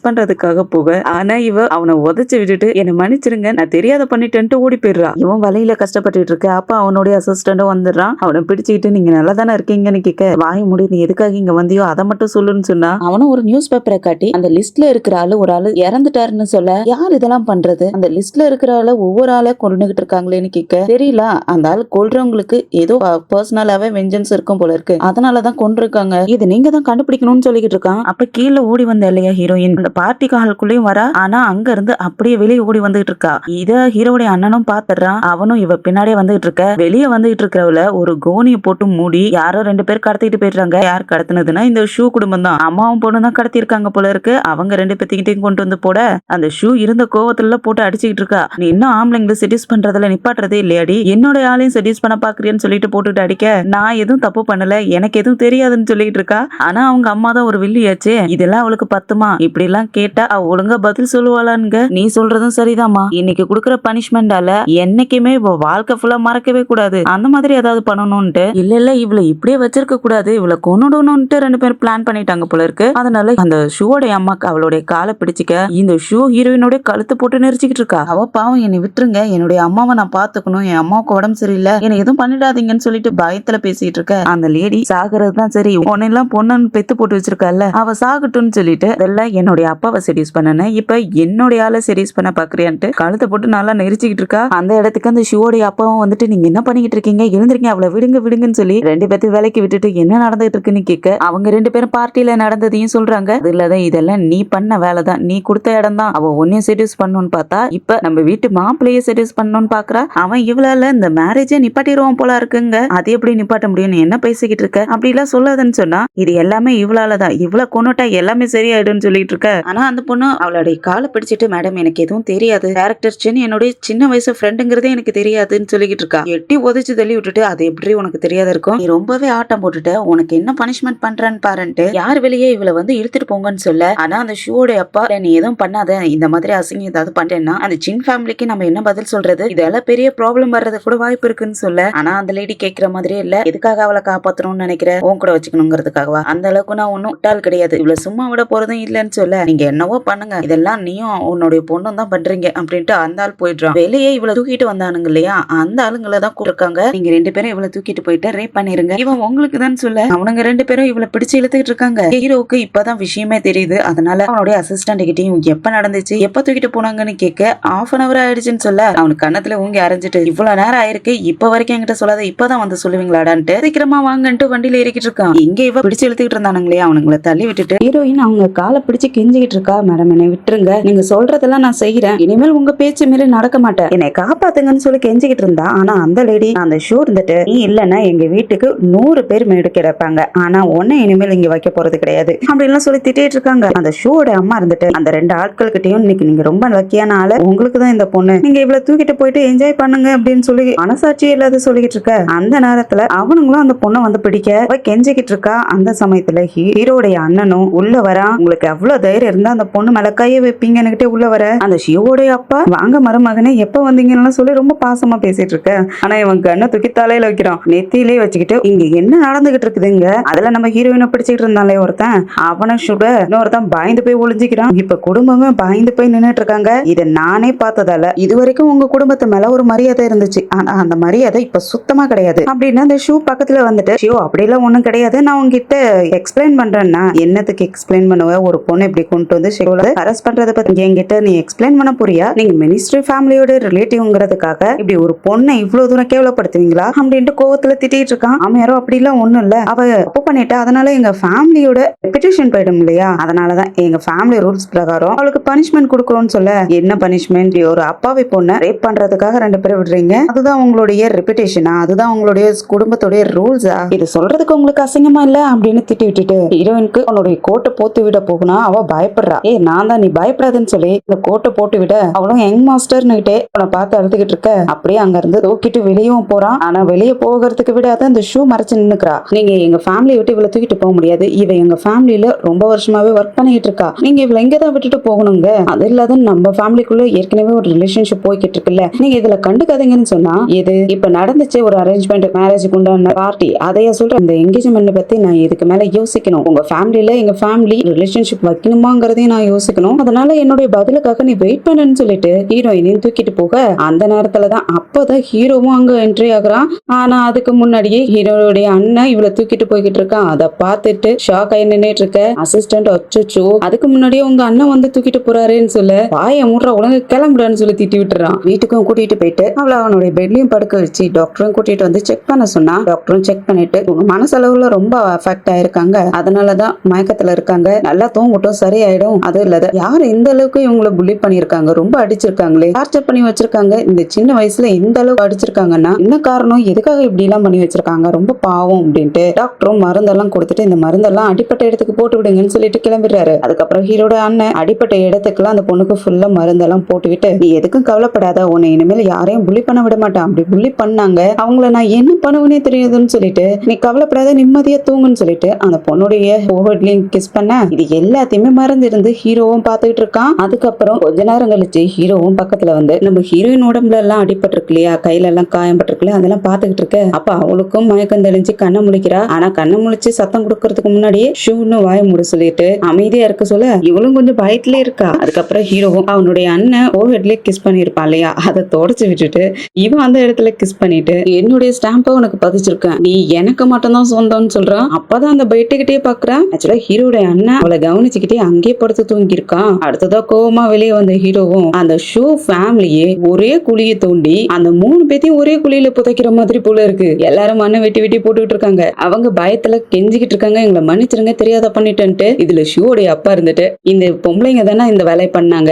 பண்றதுக்காக போக, ஆனா இவ அவனை உதைச்சு விட்டுட்டு என்ன மன்னிச்சிருங்க நான் தெரியாத பண்ணிட்டேன்ட்டு ஓடி போயிடுறா. இவன் வலையில கஷ்டப்பட்டு இருக்க. அப்ப அவனுடைய அசிஸ்டண்டும் வந்துடுறான். அவனை பிடிச்சிக்கிட்டு நீங்க நல்லா தானே இருக்கீங்கன்னு கேட்க, வாய் முடி நீ எதுக்காக இங்க வந்தியோ அதை மட்டும் சொல்லுன்னு சொன்னா, அவனும் ஒரு நியூஸ் பேப்பரை காட்டி அந்த லிஸ்ட்ல இருக்கிற ஆளு ஒரு ஆளு இறந்துட்டாருன்னு சொல்ல, யார் இதெல்லாம் பண்றது, அந்த லிஸ்ட்ல இருக்கிற ஆளு ஒவ்வொரு ஆளை கொண்டுகிட்டு இருக்காங்களேன்னு கேட்க, தெரியல அந்த ஆள் கொல்றவங்களுக்கு ஏதோ பர்சனலாவே வெஞ்சன்ஸ் இருக்கும் போல இருக்கு, அதனாலதான் கொண்டிருக்காங்க, இது நீங்க தான் கண்டுபிடிக்கணும்னு சொல்லிக்கிட்டு இருக்கான். அப்ப கீழே ஓடி வந்த இல்லையா ஹீரோயின், அந்த பார்ட்டி ஹாலுக்குள்ளேயும் வரா, ஆனா அங்க இருந்து அப்படியே வெளியே ஓடி வந்துகிட்டு இருக்கா. இத ஹீரோடைய அண்ணனும் பாத்துறான். அவனும் இவ பின்னாடியே வந்துகிட்டு இருக்க. வெளியே வந்துகிட்டு இருக்கிறவள ஒரு கோணியை போட்டு மூடி யாரோ 2 பேர் கடத்திட்டு போயிடுறாங்க. யார் கடத்தினதுன்னா இந்த ஷூ குடும்பம் தான். அம்மாவும் பொண்ணு தான் கடத்தி இருக்காங்க போல இருக்கு. அவங்க 2 பேத்திக்கிட்டையும் கொண்டு வந்து போட, அந்த ஷூ இருந்த கோவத்துல போட்டு அடிச்சுக்கிட்டு இருக்கா. நீ இன்னும் ஆம்பளைங்களை செடியூஸ் பண்றதுல நிப்பாட்டுறதே இல்லையாடி, என்னோட ஆளையும் செடியூஸ் பண்ண பாக்குறியன்னு சொல்லிட்டு போட்டுட்டு அடிக்க, நான் எதுவும் தப்பு பண்ணல, எனக்கு எதுவும் தெரியாதுன்னு சொல்லிட்டு இருக்கா. ஆனா அவங்க அம்மா தான் ஒரு வில்லியாச்சே, இதெல்லாம் அவளுக்கு பத்துமா, இப்படி எல்லாம் கேட்டா அவ ஒழுங்கா பதில் சொல்லுவாளாங்க. நீ சொல்றதும் சரிதாமா, இன்னைக்கு குடுக்கற பனிஷ்மெண்டால என்னைக்குமே வாழ்க்கை ஃபுல்லா மறக்கவே கூடாது, அந்த மாதிரி ஏதாவது பண்ணணும்ட்டு. இல்ல இவளை இப்படியே வச்சிருக்க கூடாது, இவளை கொன்னுடணும்ட்டு 2 பேரும் பிளான் பண்ணிட்டாங்க போல இருக்கு. அதனால அந்த ஷூவோட அம்மாக்கு அவளுடைய காலை பிடிச்சிக்க இந்த ஷூ ஹீரோயினோட கழுத்து போட்டு நெரிச்சிக்கிட்டு இருக்கா. அவ பாவம் என்னை விட்டுருங்க, என்னுடைய அம்மாவை நான் பாத்துக்கணும், என் அம்மாவுக்கு உடம்பு சரியில்லை, என்னை எதுவும் பண்ணிடாதீங்கன்னு சொல்லிட்டு பயத்துல பேசிட்டு இருக்க. அந்த லேடி சாகிறது தான் சரி, உன்னெல்லாம் பொண்ணு பெத்து போட்டு வச்சிருக்கல, அவ சாகட்டும்னு சொல்லிட்டு இதெல்லாம் என்னுடைய அப்பாவை செடியூஸ் பண்ணன, இப்ப என்னுடைய ஆளை செடியூஸ் பண்ண பாக்குறியான்ட்டு கழுத்தை போட்டு நல்லா நெரிச்சிக்கிட்டு இருக்கா. அந்த இடத்துக்கு அந்த ஷூவோடைய அப்பாவும் வந்துட்டு நீங்க என்ன பண்ணிக்கிட்டு இருக்கீங்க, எழுந்திருங்க, அவளை விடுங்கன்னு சொல்லி 2 பேர்த்து வேலைக்கு விட்டுட்டு என்ன நடந்துட்டு இருக்குன்னு கேட்க, அவங்க 2 பேரும் பார்ட்டியில நடந்ததையும் சொல்றாங்க. அது இல்லாதான் இதெல்லாம் நீ பண்ண வேலை தான், நீ கொடுத்த இடம் தான், அவ ஒன்னையும் செடியூஸ் பண்ணணும்னு பார்த்தா இப்ப நம்ம வீட்டு மாப்பிள்ளைய செடியூஸ் பண்ணணும்னு பாக்குறா. அவன் இவளால இந்த மேரேஜே நிப்பாட்டிடுவான் போல இருக்குங்க, அது எப்படி நிப்பாட்ட முடியும், என்ன பேசிக்கிட்டு இருக்க, அப்படி எல்லாம் சொல்லாதுன்னு சொன்னா, இது எல்லாமே இவளாலதான், இவளை கொண்டுட்டா எல்லாமே சரியாயிடும்னு சொல்லிட்டு இருக்க. ஆனா அந்த பொண்ணு அவளுடைய காலை பிடிச்சிட்டு மேடம் எனக்கு எதுவும் தெரியாது, கேரக்டர் என்னுடைய சின்ன வயசு ஃப்ரெண்டுங்கிறதே எனக்கு தெரியாதுன்னு சொல்லிக்கிட்டு இருக்கா. எட்டி உதச்சு தள்ளி விட்டுட்டு அது எப்படி உனக்கு தெரியாத இருக்கும், நீ ரொம்பவே ஆட்டம் போட்டுட்ட, உனக்கு என்ன பனிஷ்மெண்ட் பண்றேன்னு பாருன்ட்டு யார் வெளியே இவளை வந்து இழுத்துட்டு போங்கன்னு சொல்ல, ஆனா அந்த ஷூவோட அப்பா நீ எதுவும் பண்ணாத, இந்த மாதிரி அசிங்கம் ஏதாவது பண்றேன்னா அந்த சின் ஃபேமிலிக்கு நம்ம என்ன பதில் சொல்றது, இதெல்லாம் பெரிய ப்ராப்ளம் வர்றது கூட வாய்ப்பு இருக்குன்னு சொல்ல, ஆனா அந்த லேடி கேட்கிற மாதிரியே இல்ல, எதுக்காக அவளை காப்பாத்தணும்னு நினைக்கிற, உன் கூட வச்சுக்கணுங்கிறதுக்காகவா, அந்த அளவுக்கு நான் ஒன்னும் முட்டாள் கிடையாது, இவ்வளவு சும்மா விட போறதும் இல்லன்னு சொல்ல, நீங்க என்னவோ பண்ணுங்க, இதெல்லாம் நீயும் உன்னுடைய பொண்ணும் தான் பண்றீங்க அப்படின்ட்டு அந்த ஆள் போயிடுறான். வெளியே இவ்வளவு தூக்கிட்டு வந்தானுங்க இல்லையா, அந்த ஆளுங்களை தான் கூப்பிட்டுருக்காங்க, நீங்க 2 பேரும் இவ்வளவு தூக்கிட்டு போயிட்டு ரேப் பண்ணிருங்க, இவன் உங்களுக்கு தான் சொல்ல, அவனுங்க 2 பேரும் இவளை பிடிச்சு இழுத்துக்கிட்டு இருக்காங்க. ஹீரோவுக்கு இப்பதான் விஷயமே தெரியுது. அதனால அவனுடைய அசிஸ்டன்ட் கிட்டையும் எப்ப நடந்துச்சு எப்ப தூக்கிட்டு போனாங்கன்னு கேட்க, 1/2 hour ஆயிடுச்சுன்னு சொல்ல, அவனுக்கு கண்ணத்துல ஊங்கி அரைஞ்சிட்டு இவ்வளவு நேரம் ஆயிருக்கு, இப்ப வரைக்கும் என்கிட்ட சொல்லாத, இப்பதான் வந்து சொல்லுவீங்களாடான்ட்டு சீக்கிரமா வாங்கன்ட்டு வண்டியில ஏறிக்கிட்டு இருக்கான். இங்க இவ பிடிச்சு இழுத்துக்கிட்டு இருந்தானுங்களே, அவனுங்களை தள்ளி விட்டுட்டு ஹீரோயின் அவங்க காலை பிடிச்சு கெஞ்சிக்கிட்டு இருக்கா, மேடம் என்னை விட்டுருங்க, நீங்க சொல்றதெல்லாம் நான் செய்யறேன், இனிமேல் உங்க பேச்சு மீறி நடக்க மாட்டேன், என்னை காப்பாத்துங்கன்னு சொல்லி கெஞ்சிக்கிட்டு இருந்தா. ஆனா அந்த லேடி அந்த ஷூ இருந்துட்டு, நீ இல்லன்னா எங்க வீட்டுக்கு 100 பேர் மேடு கிடப்பாங்க, ஆனா உன்னை இனிமேல் இங்க வைக்க போறது கிடையாது அப்படின்லாம் சொல்லி திட்டிட்டு இருக்காங்க. அந்த ஷூவோட அம்மா இருந்துட்டு, அந்த 2 ஆட்கள் கிட்டையும் இன்னைக்கு நீங்க ரொம்ப லக்கியான ஆளு, உங்களுக்கு தான் இந்த பொண்ணு, நீங்க இவ்வளவு தூக்கிட்டு போயிட்டு என்ஜாய் பண்ணுங்க அப்படின்னு சொல்லி மனசாட்சியே இல்லாத சொல்லிக்கிட்டு இருக்க. அந்த நேரத்துல அவனுங்களும் அந்த பொண்ணை வந்து பிடிக்க கெஞ்சிக்கிட்டு இருக்கா. அந்த சமயத்துல ஹீரோடைய அண்ணனும் உள்ள வரா. உங்களுக்கு எவ்வளவு தைரியம் இருந்தா அந்த பொண்ணு மேல கைய வைப்பீங்கன்னுகிட்டே உள்ள வர, அந்த ஷியோடைய அப்பா வாங்க மருமகனே எப்ப வந்தீங்கன்னு சொல்லி ரொம்ப பாசமா பேசிட்டு இருக்க. ஆனா இவன் கண்ணை தூக்கி தலையில வைக்கிறான், நெத்தியிலே வச்சுக்கிட்டு இங்க என்ன நடந்துகிட்டு இருக்குதுங்க. அதுல நம்ம ஹீரோயினை பிடிச்சிட்டு இருந்தாலே ஒருத்தன், அவனை சுட இன்னொருத்தன் பயந்து போய் ஒளிஞ்சிக்கிறான். இப்ப குடும்பமே பயந்து போய் நின்னுட்டு இருக்காங்க. இதை நானே பார்த்ததால இது வரைக்கும் உங்க குடும்பத்து மேல ஒரு மரியாதை இருந்துச்சு, ஆனா அந்த மரியாதை இப்ப சுத்தமா கிடையாது அப்படின்னு அந்த ஷூ பக்கத்துல வந்துட்டு, ஷூ அப்படிலாம் ஒண்ணும் கிடையாது, நான் உங்ககிட்ட எக்ஸ்பிளைன் பண்றேன்னா, என்னத்துக்கு எக்ஸ்பிளைன் பண்ணுவ, ஒரு பொண்ணு இப்படி கொண்டு வந்து ஷூல அரெஸ்ட் பண்றத பத்தி என்கிட்ட நீ எக்ஸ்பிளைன் பண்ண போறியா, நீங்க மினிஸ்ட்ரி ஃபேமிலியோட ரிலேட்டிவ்ங்கிறதுக்காக இப்படி ஒரு பொண்ணை இவ்வளவு தூரம் கேவலப்படுத்துவீங்களா அப்படின்ட்டு கோவத்துல திட்டிட்டு இருக்கான். அம்மையாரோ அப்படிலாம் ஒண்ணும் இல்ல, அவ தப்பு பண்ணிட்டா, அதனால எங்க ஃபேமிலியோட ரெப்யூட்டேஷன் போயிடும் இல்லையா, அதனாலதான் எங்க ஃபேமிலி ரூல்ஸ் பிரகாரம் அவளுக்கு பனிஷ்மெண்ட் கொடுக்கறோம்னு சொல்ல, என்ன பனிஷ்மெண்ட், ஒரு அப்பாவி பொண்ணை ரேப் பண்றதுக்காக 2 பேரும் விடுறீங்க, அதுதான் உங்களுடைய ரெப்யூட்டேஷனா, அதுதான் உங்களுடைய குடும்பத்துடைய ரூல்ஸா, இது சொல்றதுக்கு உங்களுக்கு அசிங்கமா இல்ல அப்படின்னு திட்டி விட்டுட்டு ஹீரோயினுக்கு அவனுடைய கோட்டை போத்து விட போகுனா அவ பயப்படுறா. நான் தான் நீ பயப்படாதுன்னு சொல்லி இந்த கோட்டை போட்டு விட அவளும் யங் மாஸ்டர்னுகிட்டே அவனை பார்த்து அழுதுகிட்டு இருக்க அப்படியே அங்க இருந்து தூக்கிட்டு வெளியும் போறான். ஆனா வெளியே போகிறதுக்கு விடாத அந்த ஷூ மறைச்சு நின்னுக்கிறா. நீங்க எங்க ஃபேமிலியை விட்டு இவளை தூக்கிட்டு போக முடியாது, இவ எங்க ஃபேமிலியில ரொம்ப வருஷமாவே ஒர்க் பண்ணிட்டு இருக்கா, நீங்க இவளை இங்கதான் விட்டுட்டு போகணுங்க. அது இல்லாத நம்ம ஃபேமிலிக்குள்ள ஏற்கனவே ஒரு ரிலேஷன்ஷிப் போய்கிட்டு இருக்குல்ல, நீங்க இதுல கண்டுக்காதீங்கன்னு சொன்னா இது இப்ப நடந்துச்சு ஒரு அரேஞ்ச்மெண்ட் மேரேஜுக்கு உண்டான பார்ட்டி, அதைய சொல்ற இந்த என்கேஜ்மெண்ட் பத்தி நான் இதுக்கு மேல யோசிக்கணும். உங்க ஃபேமிலியில எங்க ஃபேமிலி ரிலேஷன்ஷிப் வைக்கணுமாங்கிறதையும் நான் யோசிக்கணும். அதனால என்னுடைய பதிலுக்காக நீ வெயிட் பண்ணுன்னு சொல்லிட்டு ஹீரோயினையும் தூக்கிட்டு போக அந்த நேரத்துலதான் அப்பதான் ஹீரோவும் அங்க என்ட்ரி ஆகுறான். ஆனா அதுக்கு முன்னாடியே ஹீரோடைய அண்ணன் இவளை தூக்கிட்டு போய்கிட்டு இருக்கான். அதை பார்த்துட்டு ஷாக் ஆகி நின்னுட்டு இருக்க அசிஸ்டன்ட் அச்சோ அதுக்கு முன்னாடியே உங்க அண்ணன் வந்து தூக்கிட்டு போறாருன்னு சொல்ல வாய மூடுற உலக கிளம்புறான்னு சொல்லி திட்டி விட்டுறான். வீட்டுக்கும் கூட்டிட்டு போயிட்டு அவளை அவனுடைய பெட்லயும் படுக்க வச்சு டாக்டரும் கூட்டிட்டு வந்து செக் பண்ண சொன்னா டாக்டரும் செக் பண்ணிட்டு உங்க மனசளவுல ரொம்ப அஃபெக்ட் ஆயிருக்காங்க, அதனாலதான் மயக்கத்துல இருக்காங்க, நல்லா தூங்கட்டும் சரியாயிடும். அது இல்லாத யாரு இந்த அளவுக்கு இவங்களை புள்ளி பண்ணிருக்காங்க, ரொம்ப அடிச்சிருக்காங்களே, டார்ச்சர் பண்ணி வச்சிருக்காங்க, இந்த சின்ன வயசுல இந்த அளவுக்கு அடிச்சிருக்காங்கன்னா என்ன காரணம், எதுக்காக இப்படி எல்லாம் பண்ணி வச்சிருக்காங்க, ரொம்ப பாவம் அப்படின்ட்டு டாக்டரும் மருந்தெல்லாம் கொடுத்துட்டு இந்த மருந்தெல்லாம் அடிப்பட்ட இடத்துக்கு போட்டு விடுங்கன்னு சொல்லிட்டு கிளம்பிடுறாரு. அதுக்கப்புறம் ஹீரோட அண்ணன் அடிப்பட்ட இடத்துக்குலாம் அந்த பொண்ணுக்கு ஃபுல்லா மருந்தெல்லாம் போட்டுவிட்டு நீ எதுக்கும் கவலைப்படாத, உன்னை இனிமேல் யாரையும் புள்ளி பண்ண விட மாட்டான், அப்படி புள்ளி பண்ணாங்க அவங்கள நான் என்ன பண்ணுவேனே தெரியுதுன்னு சொல்லிட்டு நீ கவலைப்படாத நிம்மதியா தூங்குன்னு சொல்லிட்டு அந்த பொண்ணுடைய ஓவர்ட்லயும் கிஸ் பண்ண இது எல்லாத்தையுமே மறந்து இருந்து ஹீரோவும் பாத்துக்கிட்டு இருக்கான். அதுக்கப்புறம் கொஞ்ச நேரம் கழிச்சு ஹீரோவும் பக்கத்துல வந்து நம்ம ஹீரோயின் உடம்புல எல்லாம் அடிபட்டிருக்கு இல்லையா, கையில எல்லாம் காயப்பட்டிருக்கு அதெல்லாம் பாத்துக்கிட்டு இருக்க. அப்ப அவளுக்கும் மயக்கம் தெளிஞ்சு கண்ணை முழிக்கிறா. ஆனா கண்ணை முழிச்சு சத்தம் கொடுக்கறதுக்கு முன்னாடியே ஷூன்னு வாய மூட சொல்லிட்டு அமைதியா இருக்க சொல்ல இவளும் கொஞ்சம் பயத்திலே இருக்கா. அதுக்கப்புறம் ஹீரோவும் அவனுடைய அண்ணன் ஓவர்ட்லயே கிஸ் பண்ணிருப்பான் இல்லையா, அதை தொடச்சு விட்டுட்டு இவன் அந்த இடத்துல கிஸ் பண்ணிட்டு என்னுடைய ஸ்டாம்பை உனக்கு பதிச்சிருக்கேன், நீ எனக்கு மட்டும் தான் சொந்தம்னு சொல்றான். அப்பதான் அந்த பெட்டுக்கிட்டே பாக்குறான். ஆக்சுவலா ஹீரோடைய அண்ணன் அவளை கவனிச்சுக்கிட்டே அங்கேயே படுத்து தூங்கி இருக்கான். அடுத்ததான் கோவமா வெளியே வந்த ஹீரோவும் அந்த ஷோ ஃபேமிலியே ஒரே குழியை தோண்டி அந்த 3 பேத்தையும் ஒரே குழியில புதைக்கிற மாதிரி போல இருக்கு. எல்லாரும் மண்ணை வெட்டி வெட்டி போட்டுக்கிட்டு இருக்காங்க. அவங்க பயத்துல கெஞ்சிக்கிட்டு இருக்காங்க, எங்களை மன்னிச்சிருங்க தெரியாத பண்ணிட்டேன்ட்டு. இதுல ஷூடைய அப்பா இருந்துட்டு இந்த பொம்பளைங்க தானே இந்த வேலை பண்ணாங்க,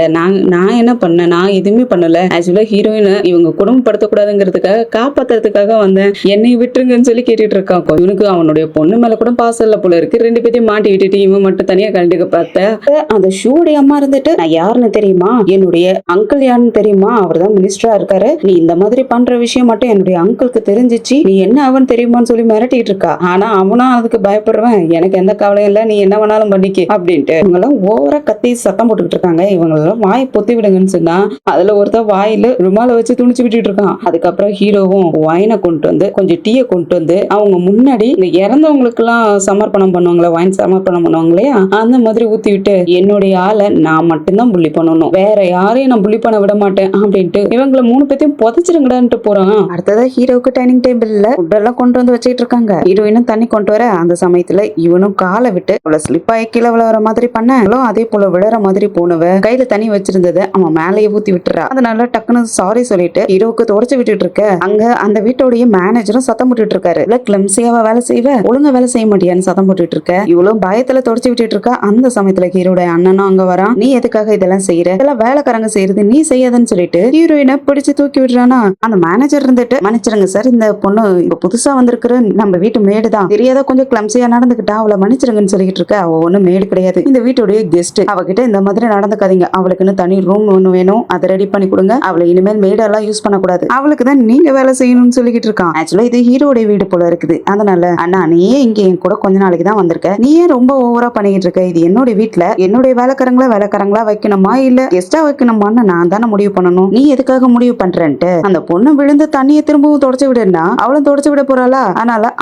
நான் என்ன பண்ணேன், நான் எதுவுமே பண்ணல, ஆக்சுவலா ஹீரோயின் இவங்க குடும்பப்படுத்தக்கூடாதுங்கிறதுக்காக காப்பாத்துறதுக்காக வந்தேன், என்னை விட்டுருங்கன்னு சொல்லி கேட்டுட்டு இருக்கான். இவனுக்கு அவனுடைய பொண்ணு மேல கூட பாசம் இல்ல போல இருக்கு. 2 பேத்தையும் மாட்டி விட்டுட்டு இவன் மட்டும் தனியா கண்டுக்க பார்த்த அந்த ஷூடைய அம்மா இருந்துட்டு நான் யாருன்னு தெரியுமா, என்னுடைய அங்கிள் யாருன்னு தெரியுமா, அவர் தான் மினிஸ்டரா இருக்காரு, நீ இந்த மாதிரி பண்ற விஷயம் மட்டும் என்னுடைய அங்கிளுக்கு தெரிஞ்சிச்சு நீ என்ன அவன் தெரியுமான்னு சொல்லி மிரட்டிட்டு இருக்கா. ஆனா அவனும் அதுக்கு பயப்படுறவன், எனக்கு எந்த கவலையும் இல்ல, நீ என்ன வேணாலும் பண்ணிக்க அப்படின்ட்டு இவங்கெல்லாம் ஓவரா கத்தி சத்தம் போட்டுக்கிட்டு இருக்காங்க. இவங்களெல்லாம் வாய் பொத்தி விடுங்கன்னு சொன்னா அதுல ஒருத்தர் வாயில ருமால வச்சு துணிச்சு விட்டுட்டு இருக்கான். அதுக்கப்புறம் ஹீரோவும் வைனை கொண்டு வந்து கொஞ்சம் டீயை கொண்டு வந்து அவங்க முன்னாடி இந்த இறந்தவங்களுக்கு எல்லாம் சமர்ப்பணம் பண்ணுவாங்களே, வைன் சமர்ப்பணம் பண்ணுவாங்க இல்லையா, அந்த மாதிரி ஊத்தி விட்டு என்னுடைய ஆளை நான் மட்டும்தான் புள்ளி பண்ணணும், வேற யாரையும் நான் புள்ளி பண்ண விட மாட்டேன் அப்படின்ட்டு இவங்களை 3 பேத்தையும் புதைச்சிருங்கடான்ட்டு போறான். அடுத்ததா ஹீரோவுக்கு டைனிங் டேபிள்ல ஃபுட் எல்லாம் கொண்டு வந்து வச்சுட்டு இருக்காங்க. ஹீரோயினும் தண்ணி கொண்டு வர அந்த சமயத்துல இவனும் காலை விட்டு அவளை ஸ்லிப் ஆகி கீழே விழற மாதிரி பண்ண அதே போல விழற மாதிரி போனவ கையில தண்ணி வச்சிருந்ததை அவன் மேலேயே ஊத்தி விட்டுறா. அதனால டக்குன்னு சாரி சொல்லிட்டு ஹீரோவுக்கு தொடச்சு விட்டுட்டு இருக்க. அங்க அந்த வீட்டோடைய மேனேஜரும் சத்தம் போட்டுட்டு இருக்காரு, கிளம்சியாவா வேலை செய்வ, ஒழுங்கா வேலை செய்ய மாட்டியான்னு சத்தம் போட்டுட்டு இருக்க. இவ்வளவு பயத்துல தொடச்சு விட்டுட்டு இருக்கா. அந்த சமயத்துல ஹீரோட அண்ணனும் அங்க வரான். நீ எதுக்காக இதெல்லாம் செய்யற, இதெல்லாம் வேலைக்காரங்க செய்யறது, நீ செய்யாதன்னு சொல்லிட்டு ஹீரோயினை பிடிச்சு தூக்கி விடுறானா. அந்த மேனேஜர் இருந்துட்டு மன்னிச்சிருங்க சார், இந்த பொண்ணு இப்ப புதுசா வந்திருக்கிற நம்ம வீட்டு மேடு தான், தெரியாத கொஞ்சம் கிளம்சியா நடந்துக்கிட்டா, அவளை மன்னிச்சிருங்கன்னு சொல்லிட்டு இருக்க. அவ ஒண்ணு மேடு கிடையாது, இந்த வீட்டுடைய கெஸ்ட், அவகிட்ட இந்த மாதிரி நடந்துக்காதீங்க, அவளுக்குன்னு தனி ரூம் ஒண்ணு வேணும், அதை ரெடி பண்ணி கொடுங்க, அவளை இனிமேல் மேடெல்லாம் யூஸ் பண்ணக்கூடாது, அவளுக்கு தான் நீங்க வேலை செய்யணும்னு சொல்லிக்கிட்டு இருக்கான். ஆக்சுவலா இது ஹீரோடைய வீடு போல இருக்குது, அதனால அண்ணா நீயே இங்க என் கூட கொஞ்ச நாளைக்கு தான் வந்திருக்க, நீயே ரொம்ப ஓவரா பண்ணிட்டு இருக்க, இது என்னோட வீட்டுல என்னுடைய வேலைக்காரங்களா வைக்கணுமா இல்ல கெஸ்டா வைக்கணுமான்னு நான் தானே முடிவு பண்ணணும், நீ எதுக்காக முடிவு பண்றேன்ட்டு அந்த பொண்ணு விழுந்து தண்ணியை திரும்பவும் தொடச்சு விடுனா அவளும் தொடச்சு விட போறாளா.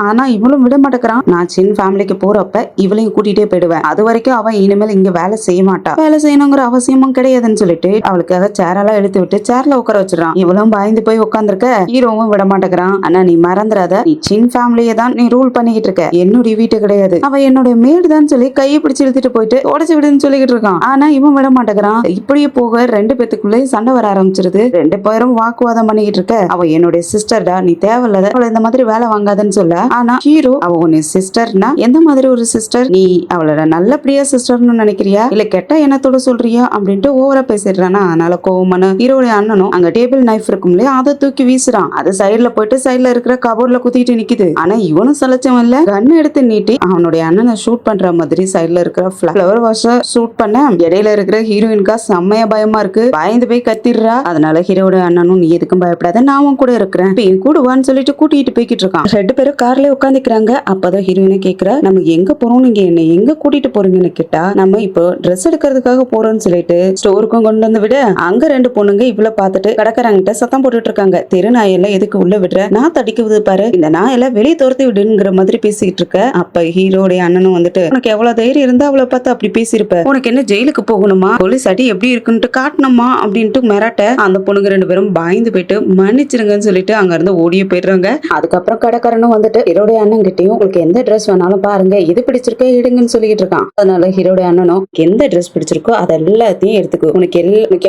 ஆனா இவளும் விட மாட்டேங்கிறான். நான் சின்ன ஃபேமிலிக்கு போறப்ப இவளையும் கூட்டிட்டே போயிடுவேன், அது வரைக்கும் அவன் இனிமேல் இங்க வேலை செய்ய மாட்டா, வேலை செய்யணுங்கிற அவசியமும் கிடையாதுன்னு சொல்லிட்டு அவளுக்காக சேரெல்லாம் எடுத்து விட்டு சேர்ல உட்கார வச்சிடறான். இவளும் பயந்து போய் உட்காந்துருக்க. ஹீரோவும் விட மாட்டேங்கிறான். ஆனா நீ மறந்துடாத, நீ சின் ஃபேமிலியை தான் நீ ரூல் பண்ணிக்கிட்டு இருக்க, என்னுடைய வீட்டு கிடையாது, அவ என்னுடைய மேடு தான் சொல்லி கையை பிடிச்சு இழுத்துட்டு போயிட்டு உடச்சு விடுன்னு சொல்லிக்கிட்டு இருக்கான். ஆனா இவன் விட மாட்டேங்கிறான். இப்படியே போக 2 பேத்துக்குள்ளே சண்டை வர ஆரம்பிச்சிருது. 2 பேரும் வாக்குவாதம் பண்ணிக்கிட்டு இருக்க. அவ என்னுடைய சிஸ்டர்டா, நீ தேவையில்லாத அவளை இந்த மாதிரி வேலை வாங்காதன்னு சொல்ல. ஆனா ஹீரோ அவ உன்னை சிஸ்டர்னா எந்த மாதிரி ஒரு சிஸ்டர், நீ அவளோட நல்லபடியா சிஸ்டர்னு நினைக்கிறியா இல்ல கெட்ட எண்ணத்தோட சொல்றியா அப்படின்ட்டு ஓவரா பேசிடுறானா. அதனால கோவமான ஹீரோடைய அண்ணனும் அங்க டேபிள் நைஃப் இருக்கும் இல்லையா, அதை தூக்கி வீசுறான். அது சைடுல போயிட்டு சைடுல இருக்கிற கபோர்ட்ல குத்திட்டு நிக்குது. ஆனா இவனும் சலைச்சவன் இல்ல, கன் எடுத்து நீட்டி அவனுடைய அண்ணனை ஷூட் பண்ற மாதிரி சைடுல இருக்கிற ஃபிளவர் வாஷ ஷூட் பண்ண இடையில இருக்கிற ஹீரோயின்கா செம்ம செம்மையா பயமா இருக்கு, பயந்து போய் கத்திடுறா. அதனால ஹீரோட அண்ணனும் நீ எதுக்கும் பயப்படாத, நான் உன் கூட இருக்கிறேன், என் கூட வான்னு சொல்லிட்டு கூட்டிட்டு போய்கிட்டு இருக்கான். 2 பேரும் கார்ல உட்காந்துக்கிறாங்க. அப்பதான் ஹீரோயினை கேக்குறா, நம்ம எங்க போறோம், நீங்க என்ன எங்க கூட்டிட்டு போறீங்கன்னு கேட்டா, நம்ம இப்போ ட்ரெஸ் எடுக்கிறதுக்காக போறோம்னு சொல்லிட்டு ஸ்டோருக்கும் கொண்டு வந்து விட, அங்க 2 பொண்ணுங்க இவ்வளவு பார்த்துட்டு கடைக்காரங்கிட்ட சத்தம் போட்டுட்டு இருக்காங்க. தெரு நாயெல்லாம் எதுக்கு உள்ள விடுற, நான் தடிக்குது பாரு, இந்த நாயெல்லாம் வெளியே துரத்தி விடுங்கிற மாதிரி பேசிட்டு இருக்க. அப்ப ஹீரோடைய அண்ணனும் வந்துட்டு, உனக்கு எவ்வளவு தைரியம் இருந்தா அவளை பார்த்து அப்படி பேசியிருப்ப, உனக்கு என்ன ஜெயிலுக்கு போகணுமா, போலீஸ் அடி எப்படி இருக்குன்னு காட்டணுமா அப்படின்ட்டு மிரட்ட, அந்த பொண்ணுங்க 2 பேரும் பயந்து போயிட்டு மன்னிச்சிருங்கன்னு சொல்லிட்டு அங்க இருந்து ஓடியே போயிடுறாங்க. அதுக்கப்புறம் கடைக்காரனும் வந்துட்டு ஹீரோடைய அண்ணன் கிட்டையும், உங்களுக்கு எந்த ட்ரெஸ் வேணாலும் பாருங்க, எது பிடிச்சிருக்கோ எடுங்கன்னு சொல்லிட்டு இருக்கான். அதனால ஹீரோடைய அண்ணனும் எந்த ட்ரெஸ் பிடிச்சிருக்கோ அது எல்லாத்தையும் எடுத்துக்கோ, உனக்கு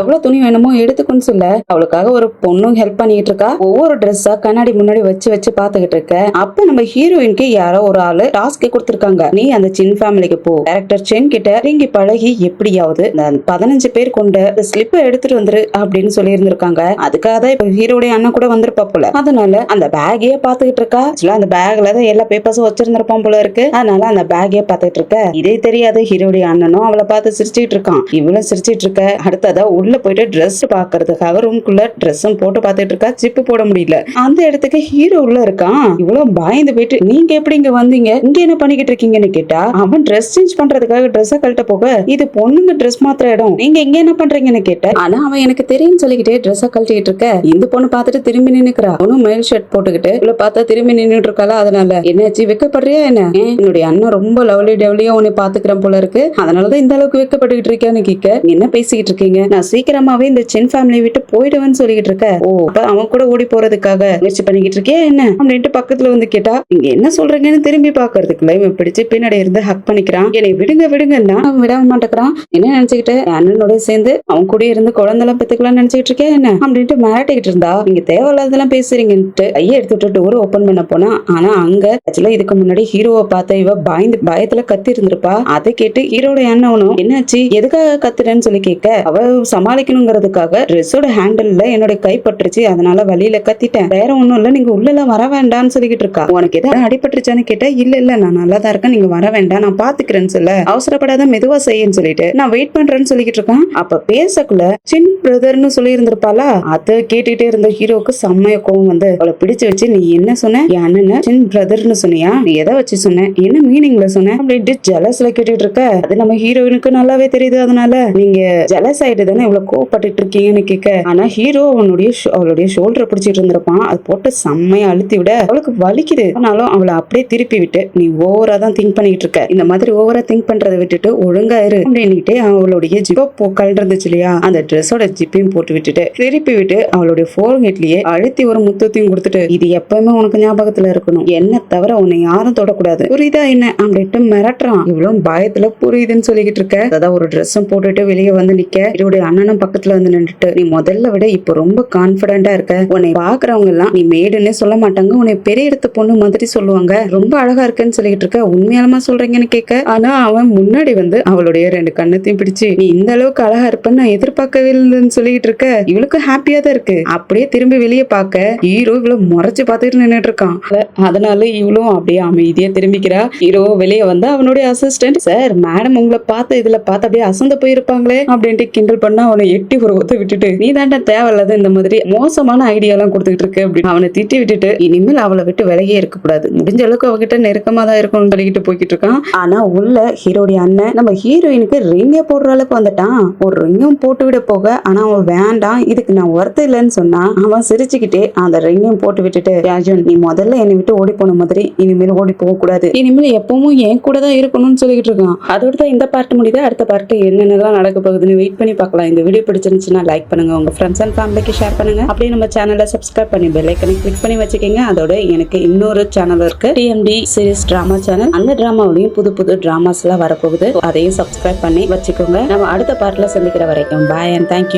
எவ்வளவு துணி வேணுமோ எடுத்துக்கோன்னு சொல்ல, அவளுக்காக ஒரு பொண்ணும் ஹெல்ப் பண்ணிட்டு இருக்கா. ஒவ்வொரு ட்ரெஸ்ஸா கண்ணாடி முன்னாடி வச்சு பாத்துக்கிட்டு இருக்க. அப்ப நம்ம ஹீரோயினுக்கு யாரோ ஒரு ஆளு டாஸ்க் கொடுத்திருக்காங்க, நீ அந்த சின் ஃபேமிலிக்கு போ, டைரக்டர் சென் கிட்ட நீங்க பழகி எப்படியாவது 15 பேர் கொண்ட ஸ்லிப்பை எடுத்துட்டு வந்துரு அப்படின்னு சொல்லி இருந்திருக்காங்க. அதுக்காக தான் இப்ப ஹீரோடைய அண்ணன் கூட வந்திருப்பா போல. அதனால அந்த பேக்கையே பாத்துக்கிட்டு இருக்கா. அந்த பேக்ல தான் எல்லா பேப்பர்ஸும் வச்சிருந்திருப்பான் போல இருக்கு. அதனால அந்த பேக்கையே பாத்துட்டு இருக்க. இதே தெரியாது ஹீரோடைய அண்ணனும் அவளை பார்த்து சிரிச்சிட்டு இருக்கான். இவளும் சிரிச்சிட்டு இருக்க. அடுத்ததா உள்ள போயிட்டு ட்ரெஸ் பாக்குறதுக்காக ரூம்குள்ள ட்ரெஸ்ஸும் போட்டு பாத்துட்டு இருக்கா. ஜிப்பு போட முடியல. அந்த இடத்துக்கு ஹீரோ உள்ள இருக்கான். இவ்வளவு பயந்து போயிட்டு, நீங்க எப்படி இங்க வந்தீங்க, இங்க என்ன பண்ணிக்கிட்டு இருக்கீங்கன்னு கேட்டா, அவன் ட்ரெஸ் சேஞ்ச் பண்றதுக்காக ட்ரெஸ் கழட்ட போக, இது பொண்ணுங்க ட்ரெஸ் மாத்திர இடம், நீங்க இங்க என்ன பண்றீங்கன்னு கேட்ட. ஆனா அவன் எனக்கு தெரியும் சொல்லிக்கிட்டே ட்ரெஸ் கழட்டிட்டு இருக்க. இந்த பொண்ணு பார்த்துட்டு திரும்பி நின்னுக்கிறா. அவனும் மேல் ஷர்ட் போட்டுக்கிட்டு இவ்வளவு பார்த்தா திரும்பி நின்னுட்டு இருக்காளா. அதனால என்னாச்சு, வெக்கப்படுறியா என்ன, என்னுடைய அண்ணன் ரொம்ப லவ்லி டெவலியா உன்னை பாத்துக்கிறேன் போல இருக்கு, அதனாலதான் இந்த அளவுக்கு வெக்கப்பட்டுக்கிட்டு இருக்கியான்னு கேட்க, என்ன பேசிக்கிட்டு இருக்கீங்க, நான் சீக்கிரமாவே இந்த சென் ஃபேமிலி விட்டு போயிடுவேன்னு சொல்லிக்கிட்டு இருக்க. ஓ, அப்ப அவன் கூட ஓடி போறதுக்காக முயற்சி பண்ணிக்கிட்டு இருக்கியா என்ன அப்படின்ட்டு பக்கத்துல வந்து கேட்டா, நீங்க என்ன சொல்றீங்கன்னு திரும்பி பாக்குறதுக்குள்ள இவன் பிடிச்சு பின்னாடி இருந்து ஹக் பண்ணிக்கிறான். என்னை விடுங்க விடுங்கன்னா அவன் விட மாட்டேங்கிறான். என்ன நினைச்சுக்கிட்டு அண்ணனோட சேர்ந்து அவன் கூட இருந்து குழந்தைலாம் பெத்துக்கலாம் நினைச்சுக்கிட்டு இருக்கியா என்ன அப்படின்ட்டு மிரட்டிக்கிட்டு இருந்தா, நீங்க தேவையில்லாதெல்லாம் பேசுறீங்கன்ட்டு கையை எடுத்துட்டு டோர் ஓபன் பண்ண போனா, ஆனா அங்க ஆக்சுவலா இதுக்கு முன்னாடி ஹீரோவை பார்த்த இவ பயத்துல கத்தி இருந்திருப்பா. அதை கேட்டு ஹீரோட அண்ணனும் என்னாச்சு எதுக்காக கத்துறேன்னு சொல்லி கேட்க, அவ சமாளிக்கணுங்கிறதுக்காக ட்ரெஸ்ஸோட ஹேண்டில்ல என்னோட கை பட்டுருச்சு, அதனால வழியில கத்திட்டேன், வேற ஒண்ணும் இல்ல, நீங்க உள்ள வர வேண்டாம்னு சொல்லிக்கிட்டு இருக்கா. உனக்கு ஏதாவது அடிபட்டுருச்சான்னு கேட்டா, இல்ல நான் நல்லா தான் இருக்கேன், நீங்க வர வேண்டாம், நான் பாத்துக்கிறேன்னு சொல்ல, அவசரப்படாத மெதுவா செய்யன்னு சொல்லிட்டு நான் வெயிட் பண்றேன்னு சொல்லிக்கிட்டு இருக்கான். அப்ப பேசக்குள்ள சின் பிரதர்னு சொல்லி இருந்திருப்பாளா, அதை கேட்டுட்டே இருந்த ஹீரோக்கு செம்மைய கோவம் வந்து அவளை பிடிச்சு வச்சு, நீ என்ன சொன்ன, என் அண்ணன் சின் பிரதர்னு சொன்னியா, நீ எதை வச்சு சொன்ன, என்ன மீனிங்ல சொன்ன அப்படின்ட்டு ஜலஸ்ல கேட்டுட்டு இருக்க. அது நம்ம ஹீரோயினுக்கு நல்லாவே தெரியுது. அதனால நீங்க ஜலஸ் ஆயிட்டு தானே இவ்வளவு கோவப்பட்டு இருக்கீங்கன்னு கேட்க, ஆனா ஹீரோ அவளுடைய ஷோல்டர் பிடிச்சிட்டு இருந்திருப்பான். அது போட்டு செம்மையா அழுத்தி விட அவளுக்கு வலிக்குது. ஆனாலும் அவளை அப்படியே திருப்பி விட்டு, நீ ஓவரா தான் திங்க் பண்ணிட்டு இருக்க, இந்த மாதிரி ஓவரா திங்க் பண்றதை விட்டுட்டு ஒழுங்கா இரு அப்படின்னுட்டு அவளுடைய ஜிப்போ கழண்டுருந்துச்சு இல்லையா, அந்த ட்ரெஸ்ஸோட ஜிப்பையும் போட்டு விட்டுட்டு திருப்பி விட்டு அவளுடைய ஃபோர்ஹெட்லயே அழுத்தி ஒரு முத்தத்தையும் கொடுத்துட்டு, இது எப்பவுமே உனக்கு ஞாபகத்துல இருக்கணும், என்ன தவிர உன்னை யாரும் தொடக்கூடாது, புரியுதா என்ன அப்படின்ட்டு மிரட்டுறான். இவ்வளவு பயத்துல புரியுதுன்னு சொல்லிக்கிட்டு இருக்க. அதான் ஒரு ட்ரெஸ்ஸும் போட்டுட்டு வெளியே வந்து நிக்க, இவருடைய அண்ணனும் பக்கத்துல வந்து நின்றுட்டு, நீ முதல்ல விட இப்ப ரொம்ப கான்பிடண்டா இருக்க, உன்னை பாக்குறவங்க எல்லாம் நீ மேடுன்னே சொல்ல மாட்டாங்க, உன்னை பெரிய இடத்து பொண்ணு மாதிரி சொல்லுவாங்க, ரொம்ப அழகா இருக்குன்னு சொல்லிட்டு இருக்க, உண்மையாலமா சொல்றீங்கன்னு கேட்க. ஆனா அவன் முன்னாடி வந்து அவளுடைய 2 கண்ணத்தையும் பிடிச்சு, நீ இந்த அளவுக்கு அழகா இருப்பன்னு நான் எதிர்பார்க்கவே இல்லைன்னு சொல்லிட்டு இருக்க. இவளுக்கு ஹாப்பியா தான் இருக்கு. அப்படியே திரும்பி வெளியே பார்க்க ஹீரோ இவ்வளவு முறைச்சு பார்த்துட்டு நின்னுட்டு இருக்கான். அதனால இவளும் அப்படியே அமைதியா திரும்பிக்கிறா. ஹீரோ வெளியே வந்து அவனுடைய அசிஸ்டன்ட், சார் மேடம் உங்களை பார்த்து இதுல பார்த்து அப்படியே அசந்து போயிருப்பாங்களே அப்படின்ட்டு கிண்டல் பண்ணா, அவனை எட்டி ஒரு ஒத்த விட்டுட்டு, நீ தாண்டா தேவையில்லாத இந்த மாதிரி மோசமான ஐடியா எல்லாம் கொடுத்துட்டு இருக்கு அப்படின்னு அவனை திட்டி விட்டுட்டு, இனிமேல் அவளை விட்டு விலகியே இருக்க கூடாது, முடிஞ்ச அளவுக்கு அவகிட்ட நெருக்கமா தான் இருக்கணும்னு சொல்லிட்டு போய்கிட்டு இருக்கான். ஆனா உள்ள ஹீரோடைய அண்ணன் நம்ம ஹீரோயினுக்கு ரிங்கே போடுற அளவுக்கு வந்துட்டான். ஒரு ரிங்கும் போட்டு விட போக, ஆனா அவன் வேண்டாம், இதுக்கு நான் ஒர்த்த இல்லைன்னு சொன்னா, அவன் சிரிச்சுக்கிட்டே அந்த ரிங்கும் போட்டு விட்டுட்டு, ராஜன் நீ முதல்ல என்னை விட்டு ஓடி போன மாதிரி இனிமேல் ஓடி போக கூடாது, இனிமேல் எப்பவும் என் கூட தான் இருக்கணும்னு சொல்லிட்டு இருக்கான். அதோட தான் இந்த பார்ட் முடியுது. அடுத்த பார்ட் என்னென்னலாம் நடக்க போகுதுன்னு வெயிட் பண்ணி பார்க்கலாம். இந்த வீடியோ பிடிச்சிருந்துச்சுன்னா லைக் பண்ணுங்க, உங்க ஃப்ரெண்ட்ஸ் அண்ட் ஃபேமிலிக்கு ஷேர் பண்ணுங்க, அப்படியே நம்ம சேனலை சப்ஸ்கிரைப் பண்ணி பெல் ஐக்கனை கிளிக் பண்ணி வச்சுக்கோங்க. அதோட எனக்கு இன்னொரு சேனல் இருக்கு, TMD சீரிஸ் டிராமா சேனல். அந்த டிராமாவிலையும் புது புது டிராமாஸ் எல்லாம் வரப்போகுது, அதையும் சப்ஸ்கிரைப் பண்ணி வச்சுக்கோங்க. நம்ம அடுத்த பார்ட்ல சந்திக்கிற வரைக்கும் பாய் அண்ட் தேங்க்யூ.